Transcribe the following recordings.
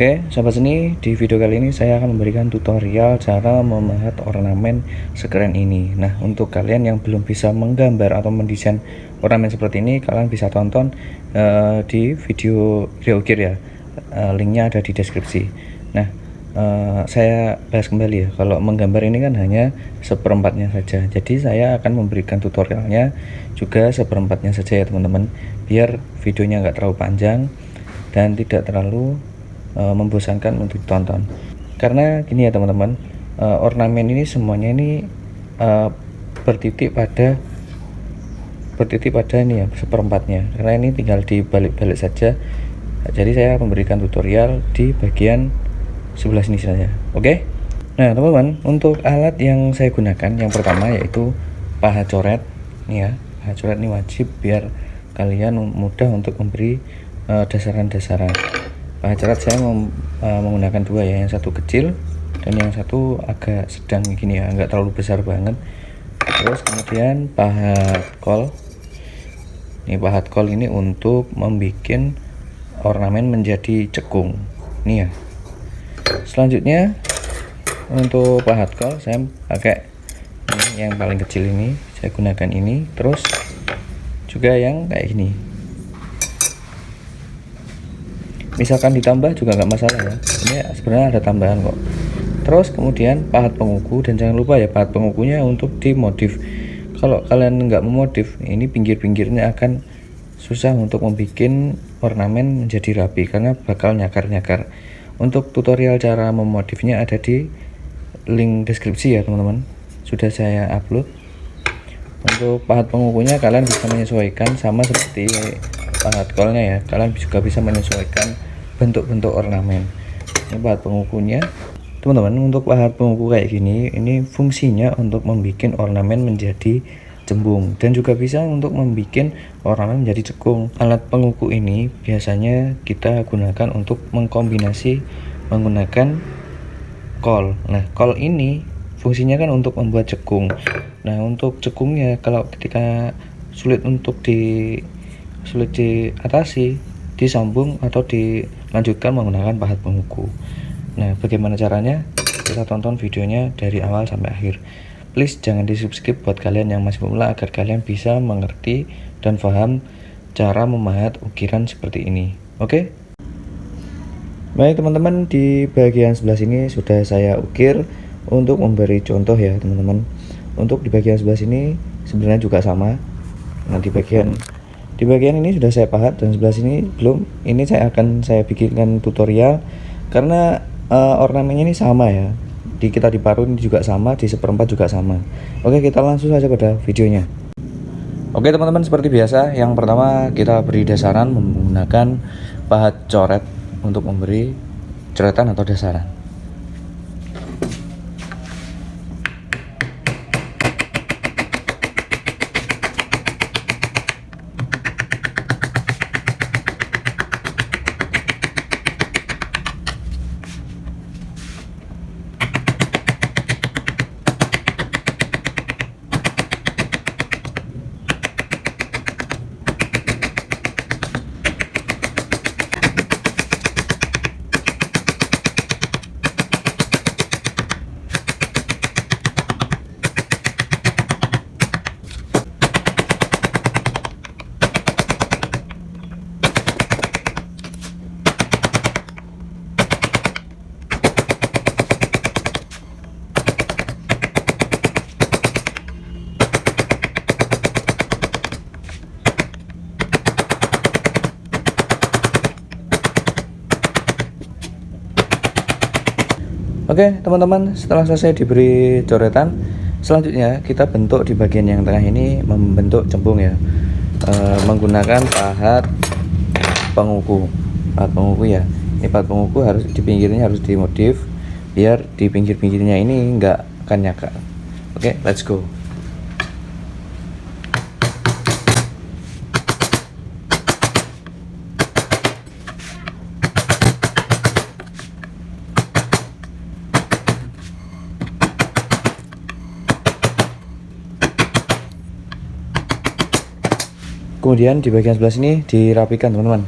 Oke, sahabat seni, di video kali ini saya akan memberikan tutorial cara memahat ornamen sekeren ini. Nah, untuk kalian yang belum bisa menggambar atau mendesain ornamen seperti ini, kalian bisa tonton di video ukir ya. Linknya ada di deskripsi. Nah, saya bahas kembali ya. Kalau menggambar ini kan hanya seperempatnya saja. Jadi saya akan memberikan tutorialnya juga seperempatnya saja ya teman-teman. Biar videonya nggak terlalu panjang dan tidak terlalu membosankan untuk ditonton. Karena gini ya teman-teman, ornamen ini semuanya ini bertitik pada ini ya seperempatnya, karena ini tinggal dibalik-balik saja. Jadi saya memberikan tutorial di bagian sebelah sini saja. Oke. Nah teman-teman, untuk alat yang saya gunakan yang pertama yaitu pahat coret. Nih ya, pahat coret ini wajib biar kalian mudah untuk memberi dasaran-dasaran. Pahat coret saya menggunakan dua ya, yang satu kecil dan yang satu agak sedang gini ya, enggak terlalu besar banget. Terus kemudian pahat kol. Ini pahat kol ini untuk membuat ornamen menjadi cekung. Nih ya. Selanjutnya untuk pahat kol saya pakai ini yang paling kecil ini, saya gunakan ini. Terus juga yang kayak gini. Misalkan ditambah juga nggak masalah ya, ini sebenarnya ada tambahan kok. Terus kemudian pahat penguku, dan jangan lupa ya pahat pengukunya untuk dimodif. Kalau kalian nggak memodif, ini pinggir-pinggirnya akan susah untuk membuat ornamen menjadi rapi karena bakal nyakar-nyakar. Untuk tutorial cara memodifnya ada di link deskripsi ya teman-teman, sudah saya upload. Untuk pahat pengukunya kalian bisa menyesuaikan sama seperti pahat kolnya ya, kalian juga bisa menyesuaikan bentuk-bentuk ornamen. Ini pahat pengukunya teman-teman. Untuk pahat penguku kayak gini, ini fungsinya untuk membuat ornamen menjadi cembung dan juga bisa untuk membuat ornamen menjadi cekung. Alat penguku ini biasanya kita gunakan untuk mengkombinasi menggunakan kol. Nah, kol ini fungsinya kan untuk membuat cekung. Nah, untuk cekungnya kalau ketika sulit diatasi, disambung atau dilanjutkan menggunakan pahat penguku. Nah, bagaimana caranya? Kita tonton videonya dari awal sampai akhir. Please jangan di subscribe buat kalian yang masih pemula, agar kalian bisa mengerti dan paham cara memahat ukiran seperti ini. Oke? Baik teman-teman, di bagian sebelah sini sudah saya ukir untuk memberi contoh ya teman-teman. Untuk di bagian sebelah sini sebenarnya juga sama. Nah, di bagian ini sudah saya pahat dan sebelah sini belum. Ini saya bikinkan tutorial karena ornamennya ini sama ya. Kita di paruh ini juga sama, di seperempat juga sama. Oke, kita langsung saja pada videonya. Oke teman-teman, seperti biasa, yang pertama kita beri dasaran menggunakan pahat coret untuk memberi coretan atau dasaran. Oke teman-teman, setelah selesai diberi coretan, selanjutnya kita bentuk di bagian yang tengah ini, membentuk cembung ya, menggunakan pahat penguku. Pahat penguku ya, ini pahat penguku harus di pinggirnya harus dimodif biar di pinggir-pinggirnya ini enggak akan nyakar. Oke, let's go. Kemudian di bagian sebelah sini dirapikan teman-teman.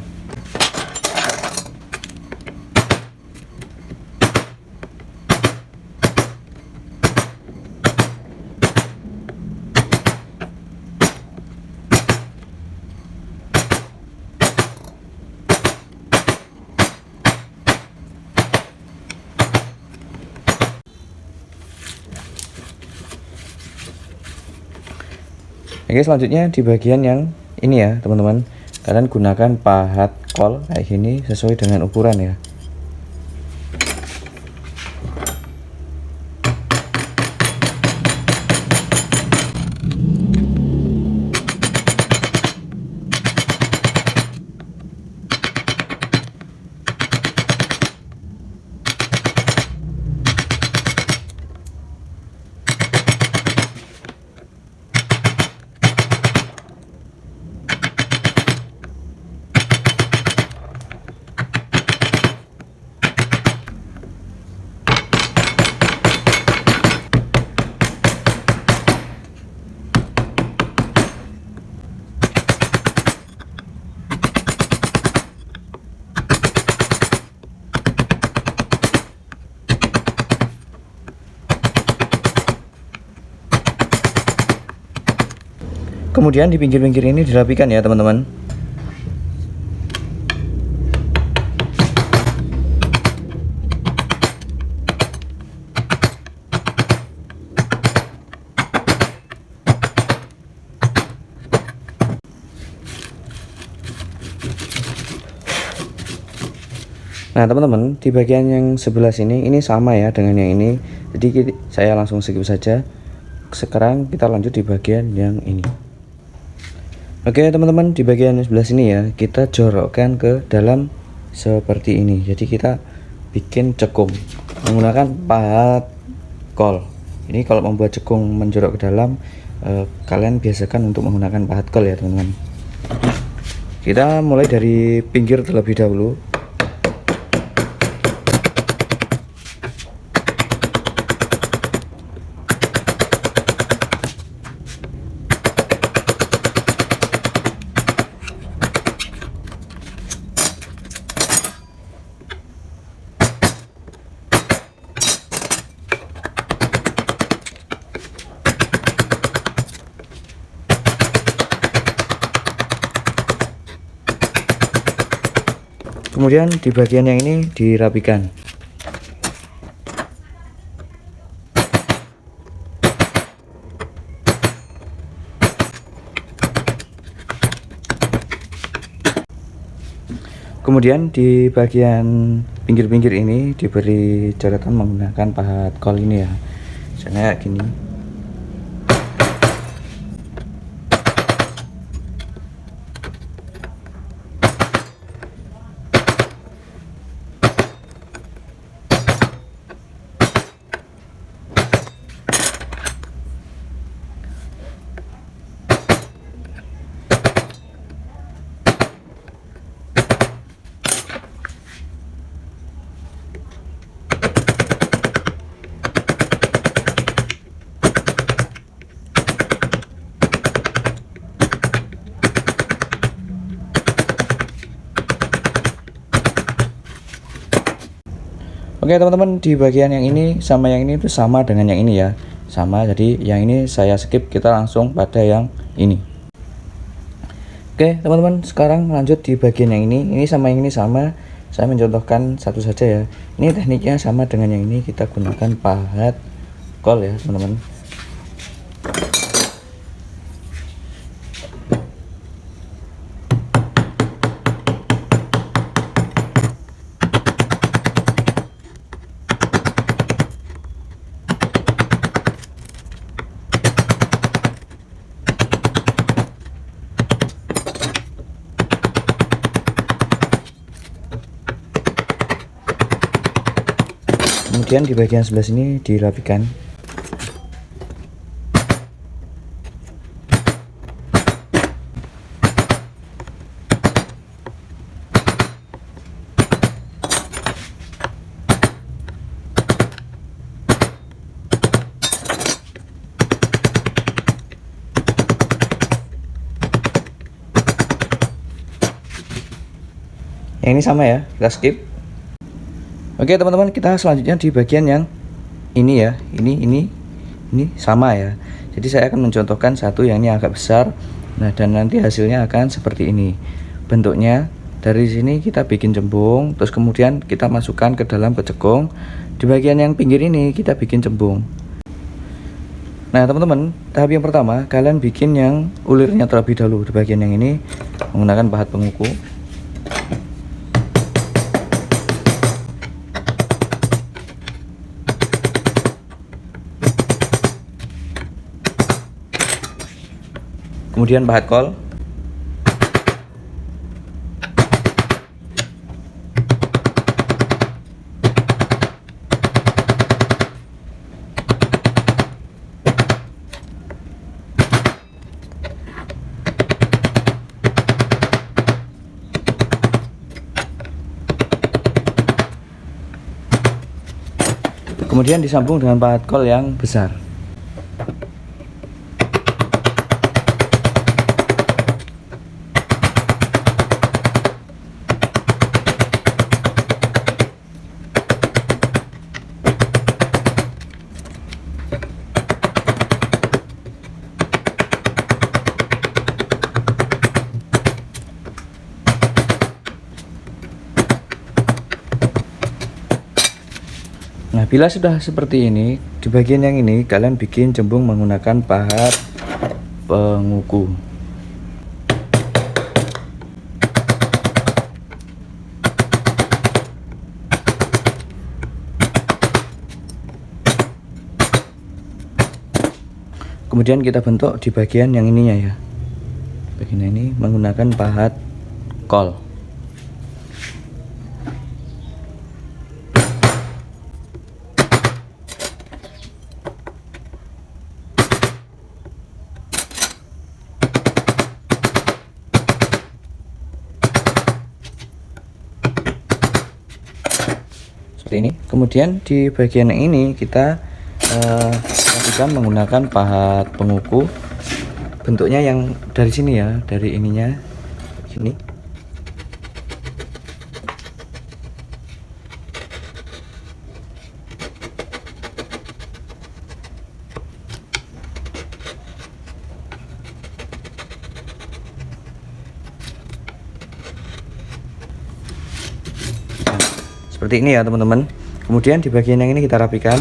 Oke, selanjutnya di bagian yang ini ya teman-teman, kalian gunakan pahat kol kayak gini sesuai dengan ukuran ya. Kemudian di pinggir-pinggir ini dirapikan ya teman-teman. Nah teman-teman, di bagian yang sebelah sini ini sama ya dengan yang ini, jadi saya langsung skip saja. Sekarang kita lanjut di bagian yang ini. Oke teman-teman, di bagian sebelah sini ya kita jorokkan ke dalam seperti ini. Jadi kita bikin cekung menggunakan pahat kol. Ini kalau membuat cekung menjorok ke dalam, kalian biasakan untuk menggunakan pahat kol ya teman-teman. Kita mulai dari pinggir terlebih dahulu. Kemudian di bagian yang ini dirapikan. Kemudian di bagian pinggir-pinggir ini diberi coretan menggunakan pahat kol ini ya. Misalnya gini. Oke teman-teman, di bagian yang ini sama yang ini itu sama dengan yang ini ya, sama. Jadi yang ini saya skip, kita langsung pada yang ini. Oke teman-teman, sekarang lanjut di bagian yang ini sama yang ini sama. Saya mencontohkan satu saja ya. Ini tekniknya sama dengan yang ini, kita gunakan pahat kol ya teman-teman. Kemudian di bagian sebelah sini dirapikan. Yang ini sama ya, kita skip. Oke teman-teman, kita selanjutnya di bagian yang ini ya, ini sama ya. Jadi saya akan mencontohkan satu yang ini agak besar. Nah, dan nanti hasilnya akan seperti ini bentuknya. Dari sini kita bikin cembung, terus kemudian kita masukkan ke dalam kecekung. Di bagian yang pinggir ini kita bikin cembung. Nah teman-teman, tahap yang pertama kalian bikin yang ulirnya terlebih dahulu di bagian yang ini menggunakan pahat penguku. Kemudian pahat kol. Kemudian disambung dengan pahat kol yang besar. Nah, bila sudah seperti ini, di bagian yang ini kalian bikin cembung menggunakan pahat penguku. Kemudian kita bentuk di bagian yang ininya ya. Bagian ini menggunakan pahat kol. Seperti ini. Kemudian di bagian yang ini kita rapikan menggunakan pahat penguku. Bentuknya yang dari sini ya, dari ininya sini. Seperti ini ya teman-teman. Kemudian di bagian yang ini kita rapikan.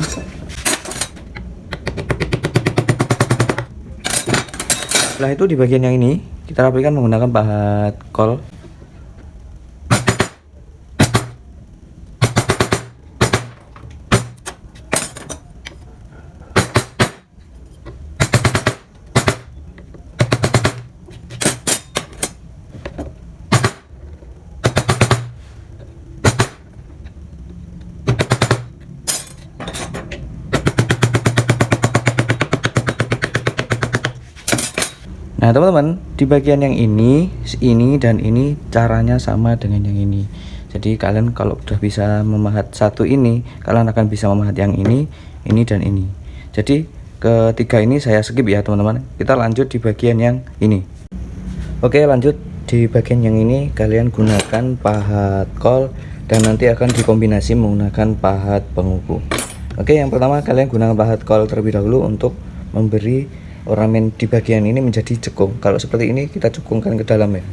Setelah itu di bagian yang ini kita rapikan menggunakan pahat kol. Nah teman-teman, di bagian yang ini dan ini caranya sama dengan yang ini. Jadi kalian kalau udah bisa memahat satu ini, kalian akan bisa memahat yang ini dan ini. Jadi ketiga ini saya skip ya teman-teman. Kita lanjut di bagian yang ini. Oke, lanjut di bagian yang ini kalian gunakan pahat kol dan nanti akan dikombinasi menggunakan pahat penguku. Oke, yang pertama kalian gunakan pahat kol terlebih dahulu untuk memberi ornamen di bagian ini menjadi cekung. Kalau seperti ini kita cekungkan ke dalam ya.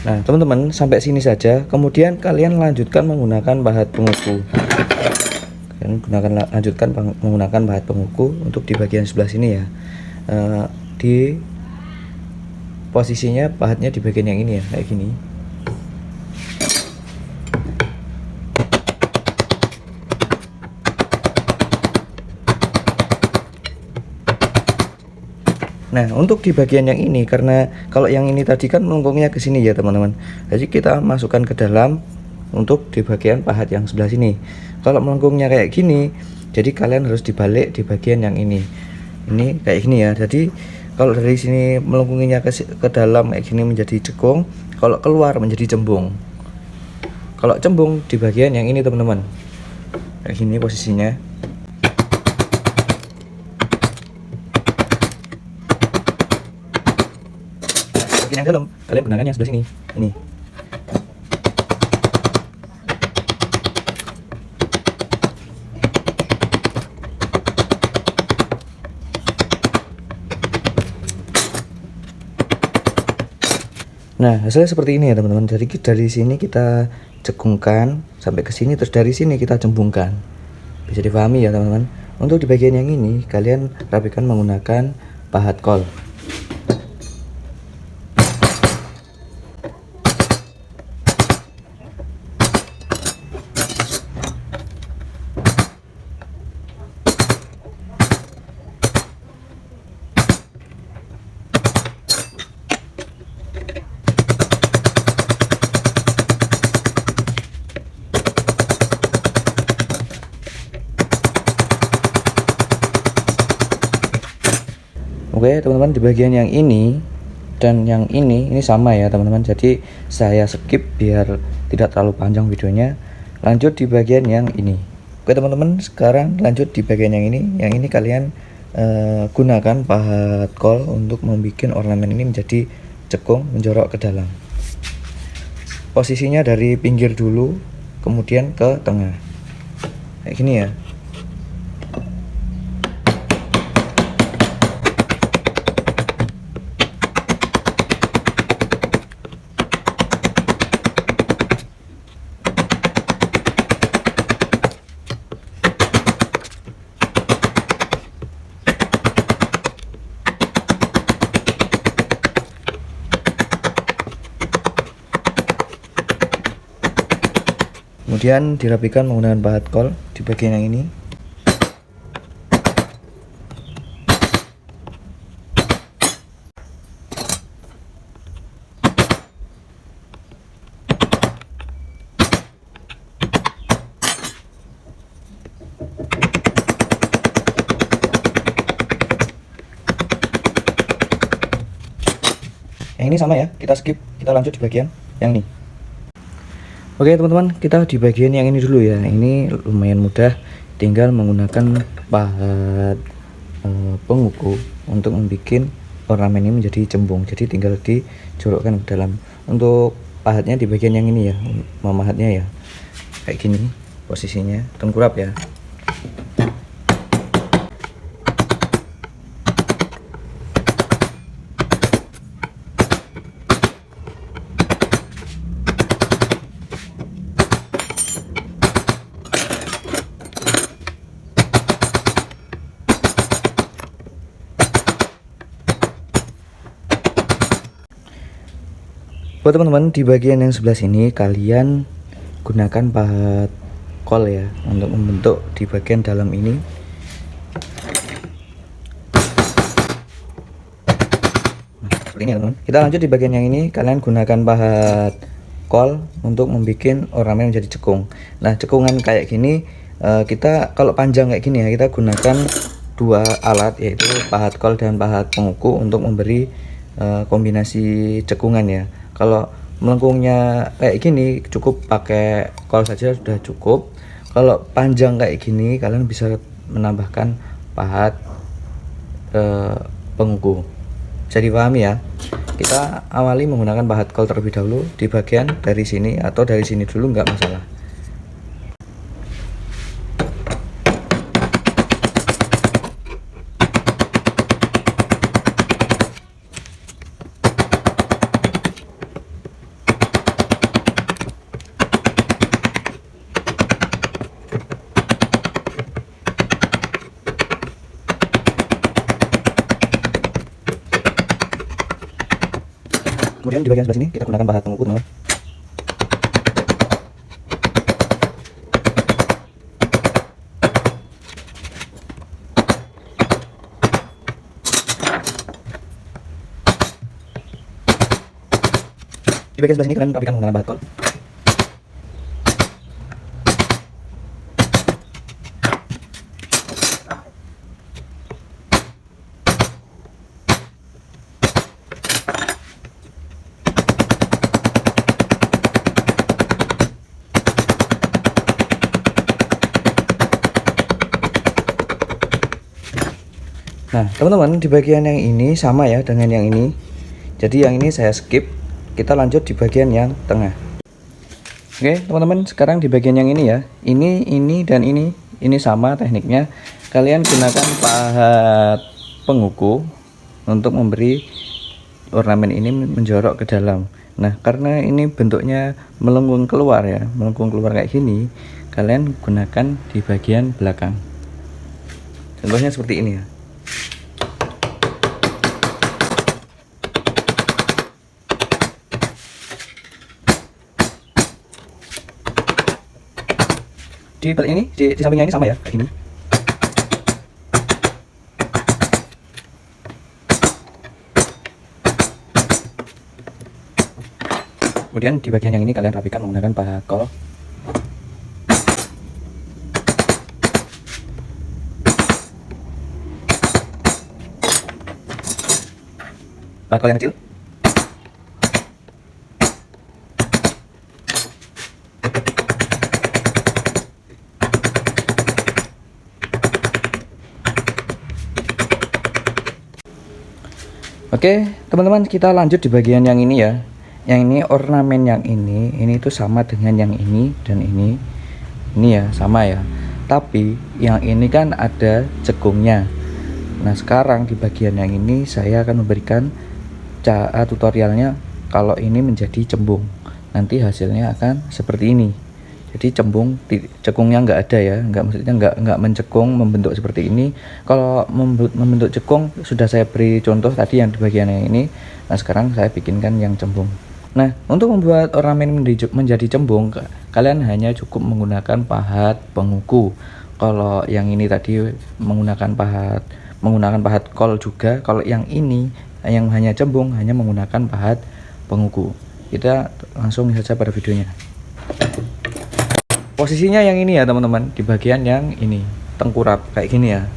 Nah teman-teman, sampai sini saja. Kemudian kalian lanjutkan menggunakan pahat penguku. Lanjutkan menggunakan pahat penguku untuk di bagian sebelah sini ya. Di posisinya pahatnya di bagian yang ini ya, kayak gini. Nah untuk di bagian yang ini, karena kalau yang ini tadi kan melengkungnya ke sini ya teman-teman, jadi kita masukkan ke dalam untuk di bagian pahat yang sebelah sini. Kalau melengkungnya kayak gini, jadi kalian harus dibalik di bagian yang ini kayak gini ya. Jadi kalau dari sini melengkunginya ke dalam kayak gini menjadi cekung, kalau keluar menjadi cembung. Kalau cembung di bagian yang ini teman-teman, kayak gini posisinya. Bagian yang dalam kalian gunakan yang sebelah sini ini. Nah, hasilnya seperti ini ya teman-teman. Jadi dari sini kita cekungkan sampai ke sini, terus dari sini kita cembungkan. Bisa dipahami ya teman-teman. Untuk di bagian yang ini kalian rapikan menggunakan pahat kol. Oke teman-teman, di bagian yang ini dan yang ini sama ya teman-teman, jadi saya skip biar tidak terlalu panjang videonya. Lanjut di bagian yang ini. Oke teman-teman, sekarang lanjut di bagian yang ini. Yang ini kalian gunakan pahat kol untuk membuat ornamen ini menjadi cekung menjorok ke dalam. Posisinya dari pinggir dulu kemudian ke tengah kayak gini ya. Kemudian dirapikan menggunakan pahat kol di bagian yang ini. Yang ini sama ya, kita skip, kita lanjut di bagian yang ini. Oke teman-teman, kita di bagian yang ini dulu ya. Ini lumayan mudah, tinggal menggunakan pahat penguku untuk membuat ornamen ini menjadi cembung. Jadi tinggal dijorokkan ke dalam. Untuk pahatnya di bagian yang ini ya, memahatnya ya kayak gini posisinya, tengkurap ya. Buat teman-teman di bagian yang sebelah sini kalian gunakan pahat kol ya untuk membentuk di bagian dalam ini. Seperti ini teman-teman. Kita lanjut di bagian yang ini, kalian gunakan pahat kol untuk membuat ornamen menjadi cekung. Nah cekungan kayak gini kita kalau panjang kayak gini ya, kita gunakan dua alat yaitu pahat kol dan pahat penguku untuk memberi kombinasi cekungan ya. Kalau melengkungnya kayak gini cukup pakai kol saja sudah cukup. Kalau panjang kayak gini kalian bisa menambahkan pahat penguku. Bisa dipahami ya. Kita awali menggunakan pahat kol terlebih dahulu di bagian dari sini atau dari sini dulu nggak masalah. Kemudian di bagian sebelah sini kita gunakan pahat penguku teman-teman. Di bagian sebelah sini kalian rapikan menggunakan pahat kol. Nah teman-teman, di bagian yang ini sama ya dengan yang ini, jadi yang ini saya skip, kita lanjut di bagian yang tengah. Oke teman-teman, sekarang di bagian yang ini ya, ini dan ini sama tekniknya. Kalian gunakan pahat penguku untuk memberi ornamen ini menjorok ke dalam. Nah, karena ini bentuknya melengkung keluar ya, melengkung keluar kayak gini, kalian gunakan di bagian belakang. Contohnya seperti ini ya. Di balik ini, di sampingnya ini sama ya, kayak gini. Kemudian di bagian yang ini kalian rapikan menggunakan paha kol. Paha kol yang kecil. Oke, teman-teman, kita lanjut di bagian yang ini ya. Yang ini ornamen yang ini itu sama dengan yang ini dan ini ya sama ya, tapi yang ini kan ada cekungnya. Nah, sekarang di bagian yang ini saya akan memberikan tutorialnya kalau ini menjadi cembung. Nanti hasilnya akan seperti ini. Jadi cekungnya nggak ada ya, maksudnya nggak mencekung membentuk seperti ini. Kalau membentuk cekung sudah saya beri contoh tadi yang di bagian yang ini. Nah, sekarang saya bikinkan yang cembung. Nah, untuk membuat ornamen menjadi cembung, kalian hanya cukup menggunakan pahat penguku. Kalau yang ini tadi menggunakan pahat kol juga. Kalau yang ini yang hanya cembung hanya menggunakan pahat penguku. Kita langsung saja pada videonya. Posisinya yang ini ya teman-teman, di bagian yang ini tengkurap kayak gini ya.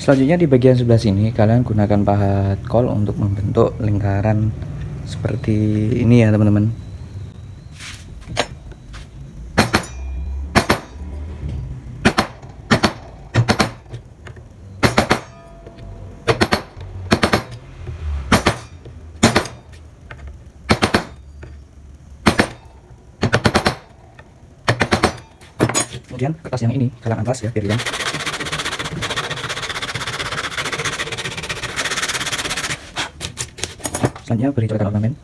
Selanjutnya di bagian sebelah sini kalian gunakan pahat kol untuk membentuk lingkaran seperti ini ya teman-teman. Kemudian kertas yang ini kalian amplas ya biar ringan. Selanjutnya beri coretan ornamen.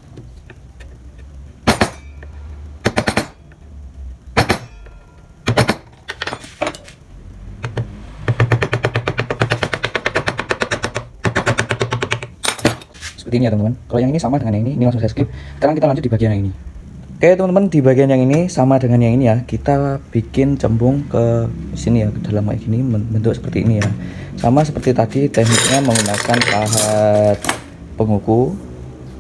Seperti ini ya teman-teman. Kalau yang ini sama dengan yang ini langsung saya skip. Sekarang kita lanjut di bagian yang ini. Oke teman-teman, di bagian yang ini sama dengan yang ini ya. Kita bikin cembung ke sini ya, ke dalam kayak gini, bentuk seperti ini ya. Sama seperti tadi, tekniknya menggunakan pahat penguku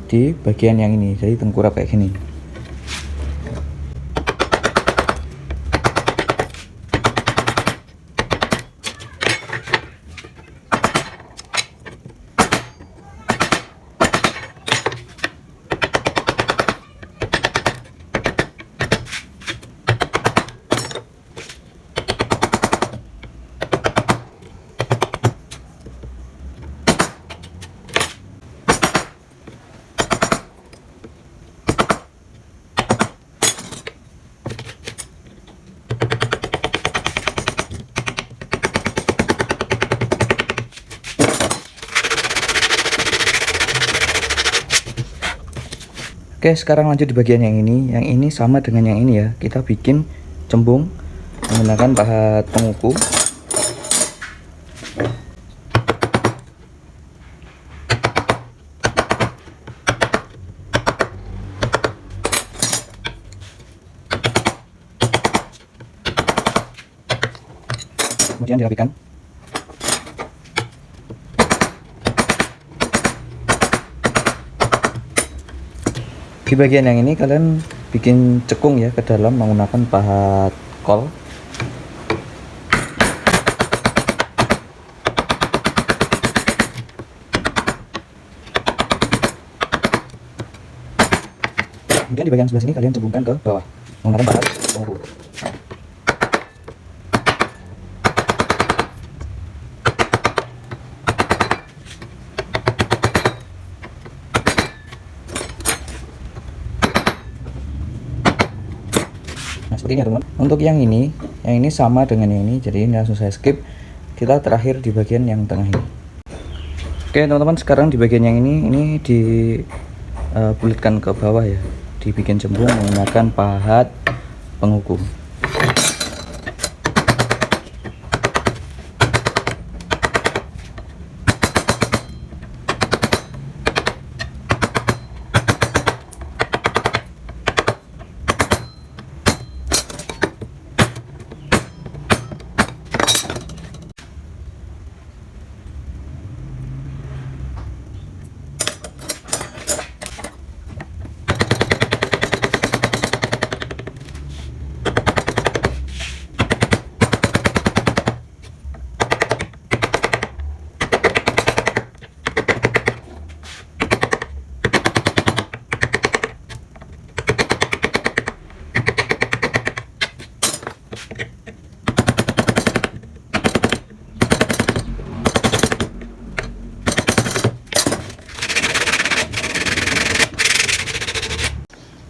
di bagian yang ini, jadi tengkurap kayak gini. Oke, sekarang lanjut di bagian yang ini. Yang ini sama dengan yang ini ya. Kita bikin cembung menggunakan pahat penguku. Kemudian dirapikan. Di bagian yang ini kalian bikin cekung ya ke dalam menggunakan pahat kol. Kemudian di bagian sebelah sini kalian cemplungkan ke bawah menggunakan pahat penguku. Nah, seperti ini ya teman. Untuk yang ini sama dengan yang ini, jadi ini langsung saya skip. Kita terakhir di bagian yang tengah ini. Oke teman-teman, sekarang di bagian yang ini dibulitkan ke bawah ya, dibikin cembung menggunakan pahat penguku.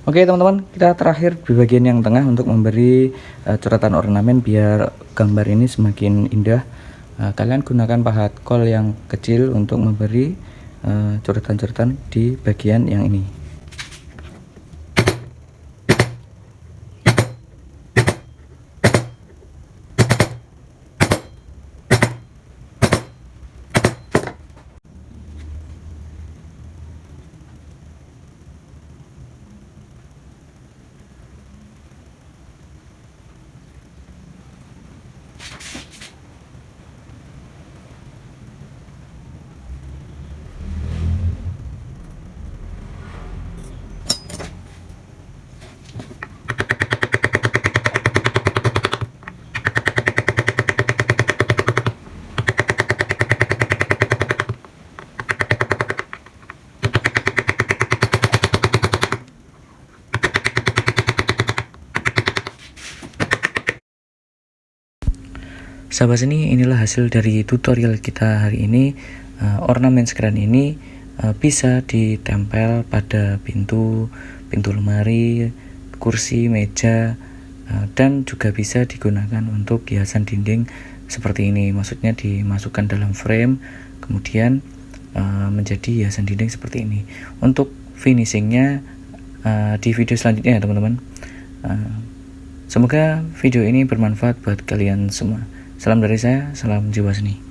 Oke teman-teman, kita terakhir di bagian yang tengah untuk memberi coretan ornamen biar gambar ini semakin indah. Kalian gunakan pahat kol yang kecil untuk memberi coretan-coretan di bagian yang ini. Sahabat seni, inilah hasil dari tutorial kita hari ini. Ornamen sekeren ini bisa ditempel pada pintu lemari, kursi, meja, dan juga bisa digunakan untuk hiasan dinding seperti ini. Maksudnya dimasukkan dalam frame, kemudian menjadi hiasan dinding seperti ini. Untuk finishingnya di video selanjutnya ya teman-teman. Semoga video ini bermanfaat buat kalian semua. Salam dari saya, salam jiwa seni.